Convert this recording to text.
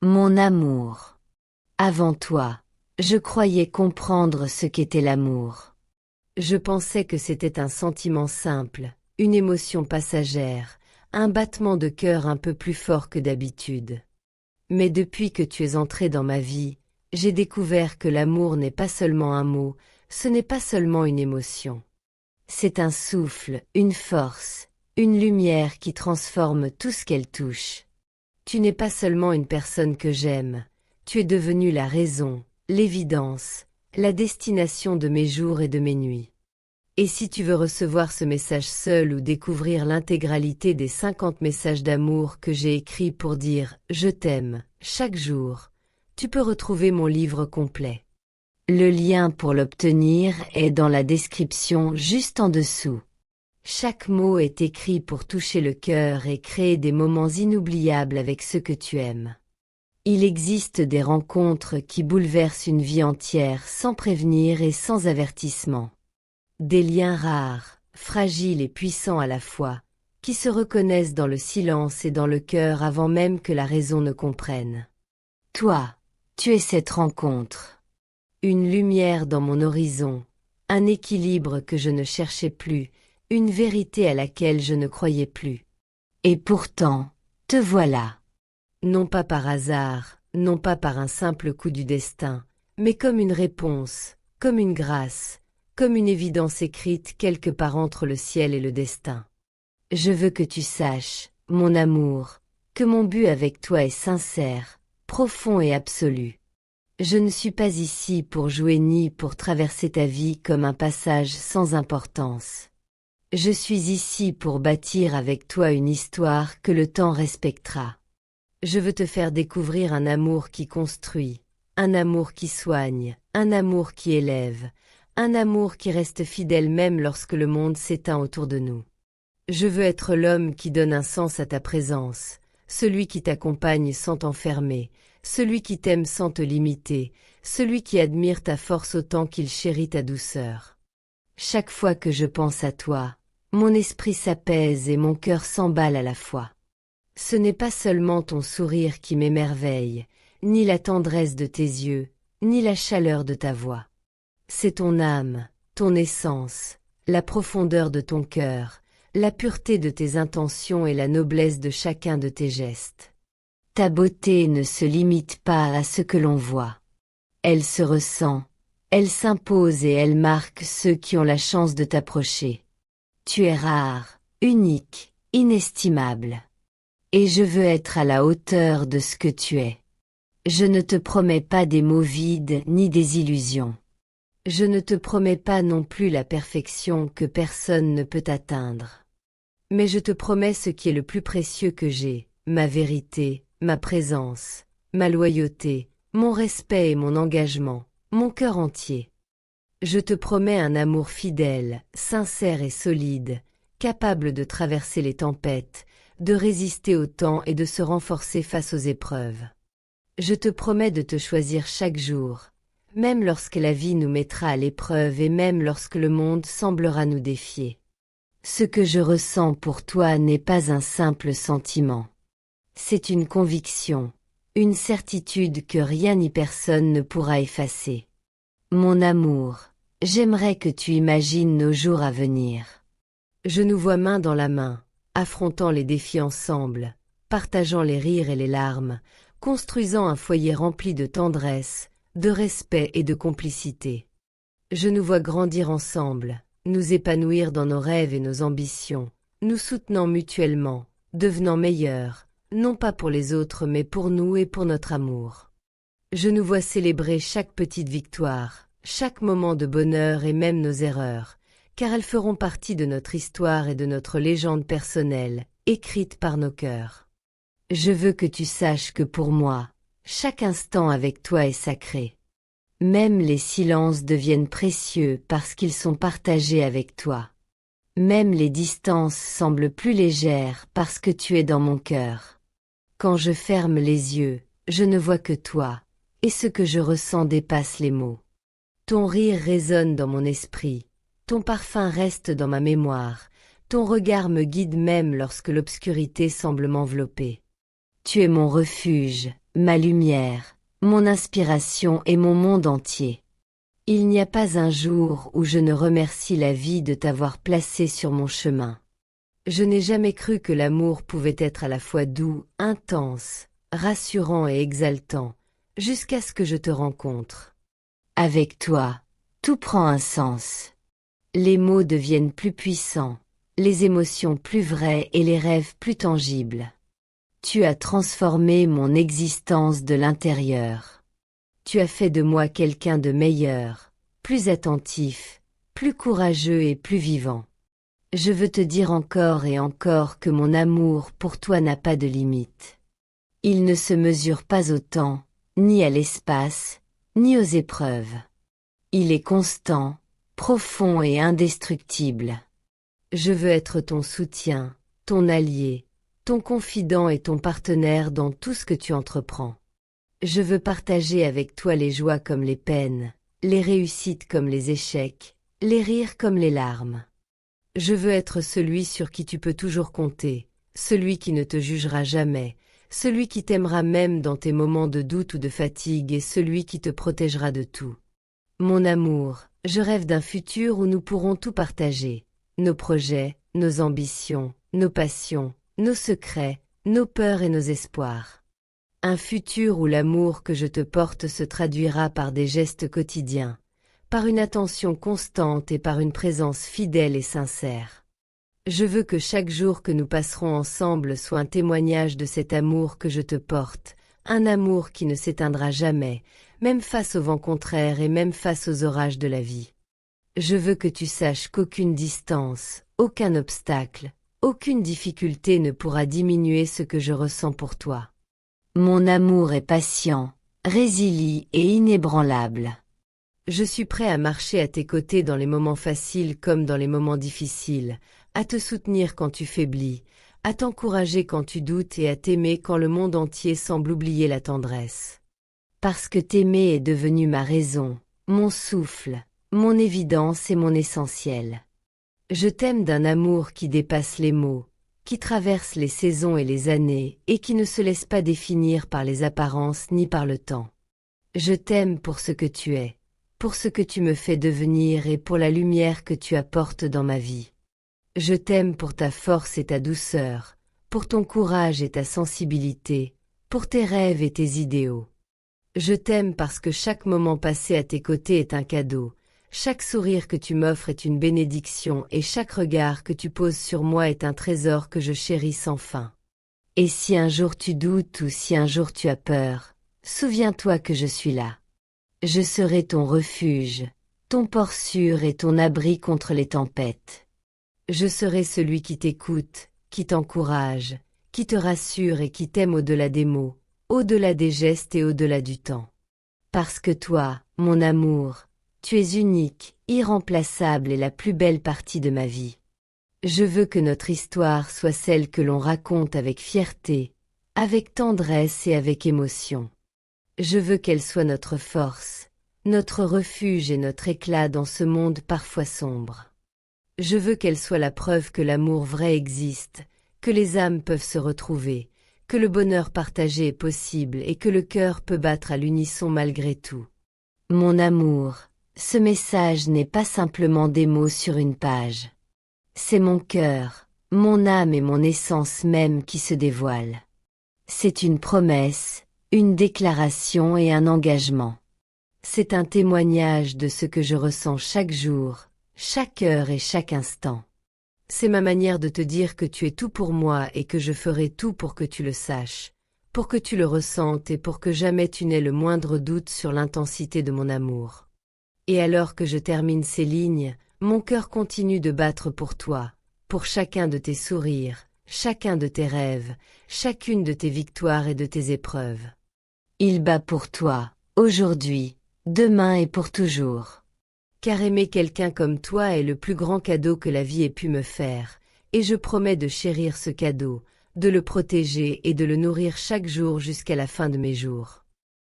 Mon amour. Avant toi, je croyais comprendre ce qu'était l'amour. Je pensais que c'était un sentiment simple, une émotion passagère, un battement de cœur un peu plus fort que d'habitude. Mais depuis que tu es entré dans ma vie, j'ai découvert que l'amour n'est pas seulement un mot, ce n'est pas seulement une émotion. C'est un souffle, une force, une lumière qui transforme tout ce qu'elle touche. Tu n'es pas seulement une personne que j'aime, tu es devenue la raison, l'évidence, la destination de mes jours et de mes nuits. Et si tu veux recevoir ce message seul ou découvrir l'intégralité des 50 messages d'amour que j'ai écrits pour dire « Je t'aime » chaque jour, tu peux retrouver mon livre complet. Le lien pour l'obtenir est dans la description juste en dessous. Chaque mot est écrit pour toucher le cœur et créer des moments inoubliables avec ceux que tu aimes. Il existe des rencontres qui bouleversent une vie entière sans prévenir et sans avertissement. Des liens rares, fragiles et puissants à la fois, qui se reconnaissent dans le silence et dans le cœur avant même que la raison ne comprenne. Toi, tu es cette rencontre. Une lumière dans mon horizon, un équilibre que je ne cherchais plus, une vérité à laquelle je ne croyais plus. Et pourtant, te voilà. Non pas par hasard, non pas par un simple coup du destin, mais comme une réponse, comme une grâce, comme une évidence écrite quelque part entre le ciel et le destin. Je veux que tu saches, mon amour, que mon but avec toi est sincère, profond et absolu. Je ne suis pas ici pour jouer ni pour traverser ta vie comme un passage sans importance. Je suis ici pour bâtir avec toi une histoire que le temps respectera. Je veux te faire découvrir un amour qui construit, un amour qui soigne, un amour qui élève, un amour qui reste fidèle même lorsque le monde s'éteint autour de nous. Je veux être l'homme qui donne un sens à ta présence, celui qui t'accompagne sans t'enfermer, celui qui t'aime sans te limiter, celui qui admire ta force autant qu'il chérit ta douceur. Chaque fois que je pense à toi, mon esprit s'apaise et mon cœur s'emballe à la fois. Ce n'est pas seulement ton sourire qui m'émerveille, ni la tendresse de tes yeux, ni la chaleur de ta voix. C'est ton âme, ton essence, la profondeur de ton cœur, la pureté de tes intentions et la noblesse de chacun de tes gestes. Ta beauté ne se limite pas à ce que l'on voit. Elle se ressent, elle s'impose et elle marque ceux qui ont la chance de t'approcher. Tu es rare, unique, inestimable. Et je veux être à la hauteur de ce que tu es. Je ne te promets pas des mots vides ni des illusions. Je ne te promets pas non plus la perfection que personne ne peut atteindre. Mais je te promets ce qui est le plus précieux que j'ai, ma vérité, ma présence, ma loyauté, mon respect et mon engagement, mon cœur entier. Je te promets un amour fidèle, sincère et solide, capable de traverser les tempêtes, de résister au temps et de se renforcer face aux épreuves. Je te promets de te choisir chaque jour, même lorsque la vie nous mettra à l'épreuve et même lorsque le monde semblera nous défier. Ce que je ressens pour toi n'est pas un simple sentiment. C'est une conviction, une certitude que rien ni personne ne pourra effacer. Mon amour, j'aimerais que tu imagines nos jours à venir. Je nous vois main dans la main, affrontant les défis ensemble, partageant les rires et les larmes, construisant un foyer rempli de tendresse, de respect et de complicité. Je nous vois grandir ensemble, nous épanouir dans nos rêves et nos ambitions, nous soutenant mutuellement, devenant meilleurs, non pas pour les autres mais pour nous et pour notre amour. Je nous vois célébrer chaque petite victoire, chaque moment de bonheur et même nos erreurs, car elles feront partie de notre histoire et de notre légende personnelle, écrite par nos cœurs. Je veux que tu saches que pour moi, chaque instant avec toi est sacré. Même les silences deviennent précieux parce qu'ils sont partagés avec toi. Même les distances semblent plus légères parce que tu es dans mon cœur. Quand je ferme les yeux, je ne vois que toi, et ce que je ressens dépasse les mots. Ton rire résonne dans mon esprit, ton parfum reste dans ma mémoire, ton regard me guide même lorsque l'obscurité semble m'envelopper. Tu es mon refuge, ma lumière, mon inspiration et mon monde entier. Il n'y a pas un jour où je ne remercie la vie de t'avoir placé sur mon chemin. Je n'ai jamais cru que l'amour pouvait être à la fois doux, intense, rassurant et exaltant, jusqu'à ce que je te rencontre. Avec toi, tout prend un sens. Les mots deviennent plus puissants, les émotions plus vraies et les rêves plus tangibles. Tu as transformé mon existence de l'intérieur. Tu as fait de moi quelqu'un de meilleur, plus attentif, plus courageux et plus vivant. Je veux te dire encore et encore que mon amour pour toi n'a pas de limite. Il ne se mesure pas au temps, ni à l'espace, ni aux épreuves. Il est constant, profond et indestructible. Je veux être ton soutien, ton allié, ton confident et ton partenaire dans tout ce que tu entreprends. Je veux partager avec toi les joies comme les peines, les réussites comme les échecs, les rires comme les larmes. Je veux être celui sur qui tu peux toujours compter, celui qui ne te jugera jamais, celui qui t'aimera même dans tes moments de doute ou de fatigue et celui qui te protégera de tout. Mon amour, je rêve d'un futur où nous pourrons tout partager, nos projets, nos ambitions, nos passions, nos secrets, nos peurs et nos espoirs. Un futur où l'amour que je te porte se traduira par des gestes quotidiens, par une attention constante et par une présence fidèle et sincère. Je veux que chaque jour que nous passerons ensemble soit un témoignage de cet amour que je te porte, un amour qui ne s'éteindra jamais, même face au vent contraire et même face aux orages de la vie. Je veux que tu saches qu'aucune distance, aucun obstacle, aucune difficulté ne pourra diminuer ce que je ressens pour toi. Mon amour est patient, résilient et inébranlable. Je suis prêt à marcher à tes côtés dans les moments faciles comme dans les moments difficiles, à te soutenir quand tu faiblis, à t'encourager quand tu doutes et à t'aimer quand le monde entier semble oublier la tendresse. Parce que t'aimer est devenu ma raison, mon souffle, mon évidence et mon essentiel. Je t'aime d'un amour qui dépasse les mots, qui traverse les saisons et les années et qui ne se laisse pas définir par les apparences ni par le temps. Je t'aime pour ce que tu es, pour ce que tu me fais devenir et pour la lumière que tu apportes dans ma vie. Je t'aime pour ta force et ta douceur, pour ton courage et ta sensibilité, pour tes rêves et tes idéaux. Je t'aime parce que chaque moment passé à tes côtés est un cadeau, chaque sourire que tu m'offres est une bénédiction et chaque regard que tu poses sur moi est un trésor que je chéris sans fin. Et si un jour tu doutes ou si un jour tu as peur, souviens-toi que je suis là. Je serai ton refuge, ton port sûr et ton abri contre les tempêtes. Je serai celui qui t'écoute, qui t'encourage, qui te rassure et qui t'aime au-delà des mots, au-delà des gestes et au-delà du temps. Parce que toi, mon amour, tu es unique, irremplaçable et la plus belle partie de ma vie. Je veux que notre histoire soit celle que l'on raconte avec fierté, avec tendresse et avec émotion. Je veux qu'elle soit notre force, notre refuge et notre éclat dans ce monde parfois sombre. Je veux qu'elle soit la preuve que l'amour vrai existe, que les âmes peuvent se retrouver, que le bonheur partagé est possible et que le cœur peut battre à l'unisson malgré tout. Mon amour, ce message n'est pas simplement des mots sur une page. C'est mon cœur, mon âme et mon essence même qui se dévoilent. C'est une promesse, une déclaration et un engagement. C'est un témoignage de ce que je ressens chaque jour, chaque heure et chaque instant. C'est ma manière de te dire que tu es tout pour moi et que je ferai tout pour que tu le saches, pour que tu le ressentes et pour que jamais tu n'aies le moindre doute sur l'intensité de mon amour. Et alors que je termine ces lignes, mon cœur continue de battre pour toi, pour chacun de tes sourires, chacun de tes rêves, chacune de tes victoires et de tes épreuves. Il bat pour toi, aujourd'hui, demain et pour toujours. Car aimer quelqu'un comme toi est le plus grand cadeau que la vie ait pu me faire, et je promets de chérir ce cadeau, de le protéger et de le nourrir chaque jour jusqu'à la fin de mes jours.